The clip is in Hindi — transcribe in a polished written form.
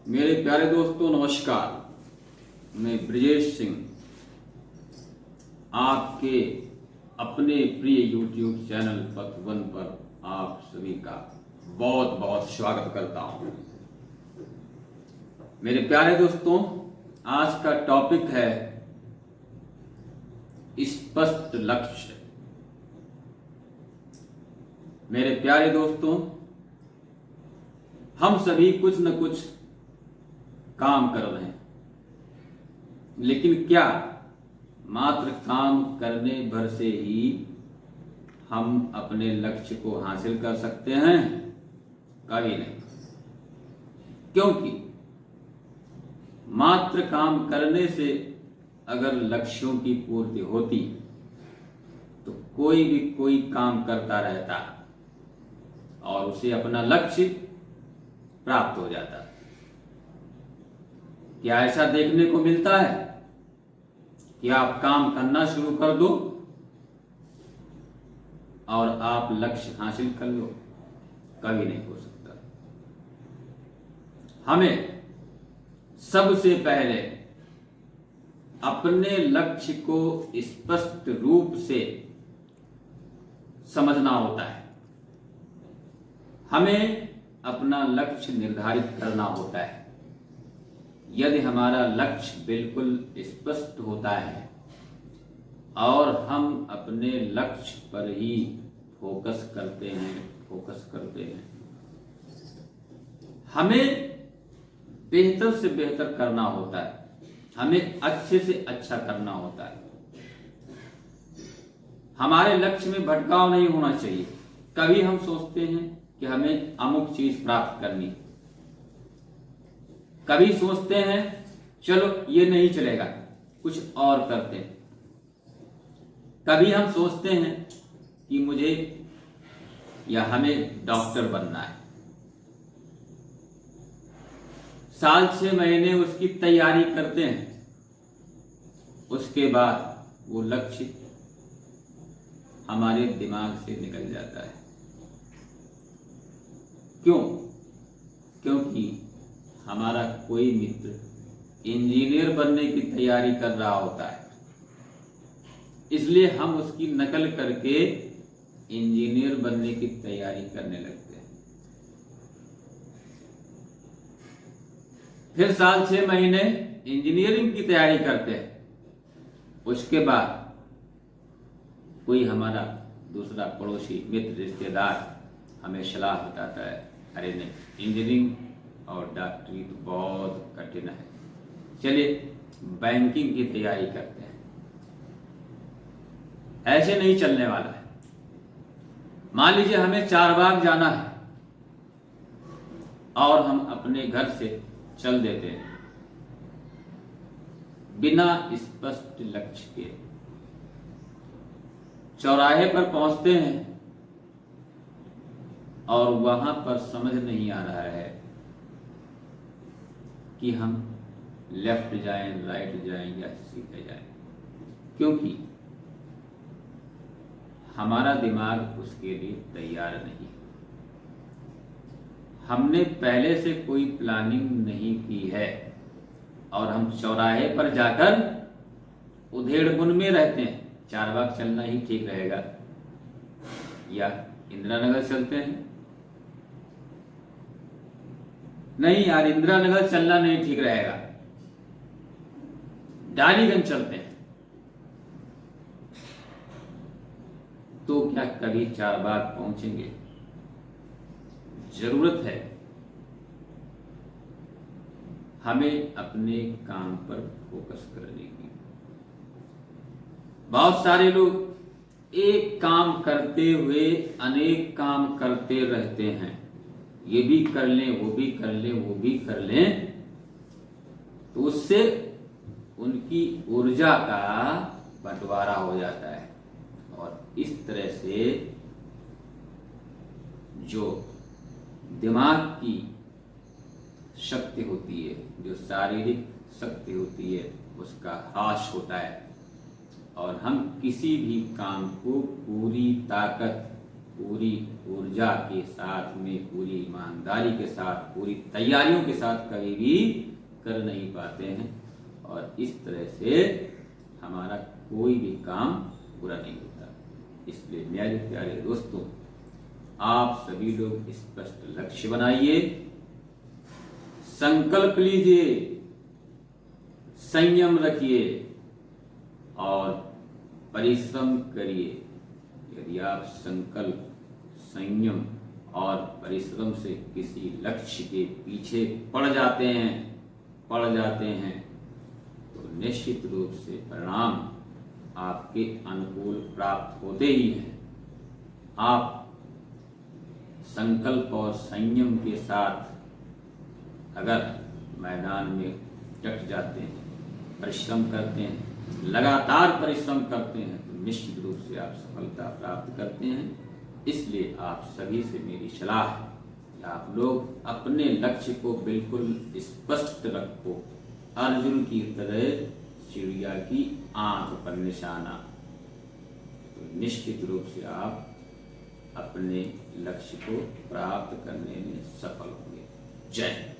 मेरे प्यारे दोस्तों नमस्कार। मैं ब्रजेश सिंह आपके अपने प्रिय YouTube चैनल पथ वन पर आप सभी का बहुत बहुत स्वागत करता हूं। मेरे प्यारे दोस्तों, आज का टॉपिक है स्पष्ट लक्ष्य। मेरे प्यारे दोस्तों, हम सभी कुछ न कुछ काम कर रहे हैं, लेकिन क्या मात्र काम करने भर से ही हम अपने लक्ष्य को हासिल कर सकते हैं? कभी नहीं। क्योंकि मात्र काम करने से अगर लक्ष्यों की पूर्ति होती तो कोई काम करता रहता और उसे अपना लक्ष्य प्राप्त हो जाता। क्या ऐसा देखने को मिलता है कि आप काम करना शुरू कर दो और आप लक्ष्य हासिल कर लो? कभी नहीं हो सकता। हमें सबसे पहले अपने लक्ष्य को स्पष्ट रूप से समझना होता है। हमें अपना लक्ष्य निर्धारित करना होता है। यदि हमारा लक्ष्य बिल्कुल स्पष्ट होता है और हम अपने लक्ष्य पर ही फोकस करते हैं, हमें बेहतर से बेहतर करना होता है, हमें अच्छे से अच्छा करना होता है। हमारे लक्ष्य में भटकाव नहीं होना चाहिए। कभी हम सोचते हैं कि हमें अमुक चीज प्राप्त करनी, कभी सोचते हैं चलो ये नहीं चलेगा, कुछ और करते हैं। कभी हम सोचते हैं कि मुझे या हमें डॉक्टर बनना है। साल 6 महीने उसकी तैयारी करते हैं, उसके बाद वो लक्ष्य हमारे दिमाग से निकल जाता है। क्यों? क्योंकि हमारा कोई मित्र इंजीनियर बनने की तैयारी कर रहा होता है, इसलिए हम उसकी नकल करके इंजीनियर बनने की तैयारी करने लगते हैं। फिर साल 6 महीने इंजीनियरिंग की तैयारी करते हैं, उसके बाद कोई हमारा दूसरा पड़ोसी मित्र रिश्तेदार हमें सलाह बताता है, अरे नहीं, इंजीनियरिंग और डॉक्टरी तो बहुत कठिन है, चलिए बैंकिंग की तैयारी करते हैं। ऐसे नहीं चलने वाला है। मान लीजिए हमें चारबाग जाना है और हम अपने घर से चल देते हैं बिना स्पष्ट लक्ष्य के। चौराहे पर पहुंचते हैं और वहां पर समझ नहीं आ रहा है कि हम लेफ्ट जाएं, राइट जाएं या सीधे जाएं, क्योंकि हमारा दिमाग उसके लिए तैयार नहीं। हमने पहले से कोई प्लानिंग नहीं की है और हम चौराहे पर जाकर उधेड़बुन में रहते हैं। चारबाग चलना ही ठीक रहेगा या इंदिरा नगर चलते हैं? नहीं यार, इंदिरा नगर चलना नहीं ठीक रहेगा, डालीगंज चलते हैं। तो क्या कभी चारबाग पहुंचेंगे? जरूरत है हमें अपने काम पर फोकस करने की। बहुत सारे लोग एक काम करते हुए अनेक काम करते रहते हैं। ये भी कर लें, वो भी कर लें, वो भी कर लें, तो उससे उनकी ऊर्जा का बंटवारा हो जाता है और इस तरह से जो दिमाग की शक्ति होती है, जो शारीरिक शक्ति होती है, उसका ह्रास होता है और हम किसी भी काम को पूरी ताकत पूरी ऊर्जा के साथ में, पूरी ईमानदारी के साथ, पूरी तैयारियों के साथ कभी भी कर नहीं पाते हैं, और इस तरह से हमारा कोई भी काम पूरा नहीं होता। इसलिए मेरे प्यारे दोस्तों, आप सभी लोग स्पष्ट लक्ष्य बनाइए, संकल्प लीजिए, संयम रखिए और परिश्रम करिए। यदि आप संकल्प, संयम और परिश्रम से किसी लक्ष्य के पीछे पड़ जाते हैं तो निश्चित रूप से परिणाम आपके अनुकूल प्राप्त होते ही हैं। आप संकल्प और संयम के साथ अगर मैदान में डट जाते हैं, परिश्रम करते हैं, लगातार परिश्रम करते हैं, तो निश्चित रूप से आप सफलता प्राप्त करते हैं। इसलिए आप सभी से मेरी सलाह है कि आप लोग अपने लक्ष्य को बिल्कुल स्पष्ट रखो, अर्जुन की तरह चिड़िया की आंख पर निशाना। तो निश्चित रूप से आप अपने लक्ष्य को प्राप्त करने में सफल होंगे। जय हिंद।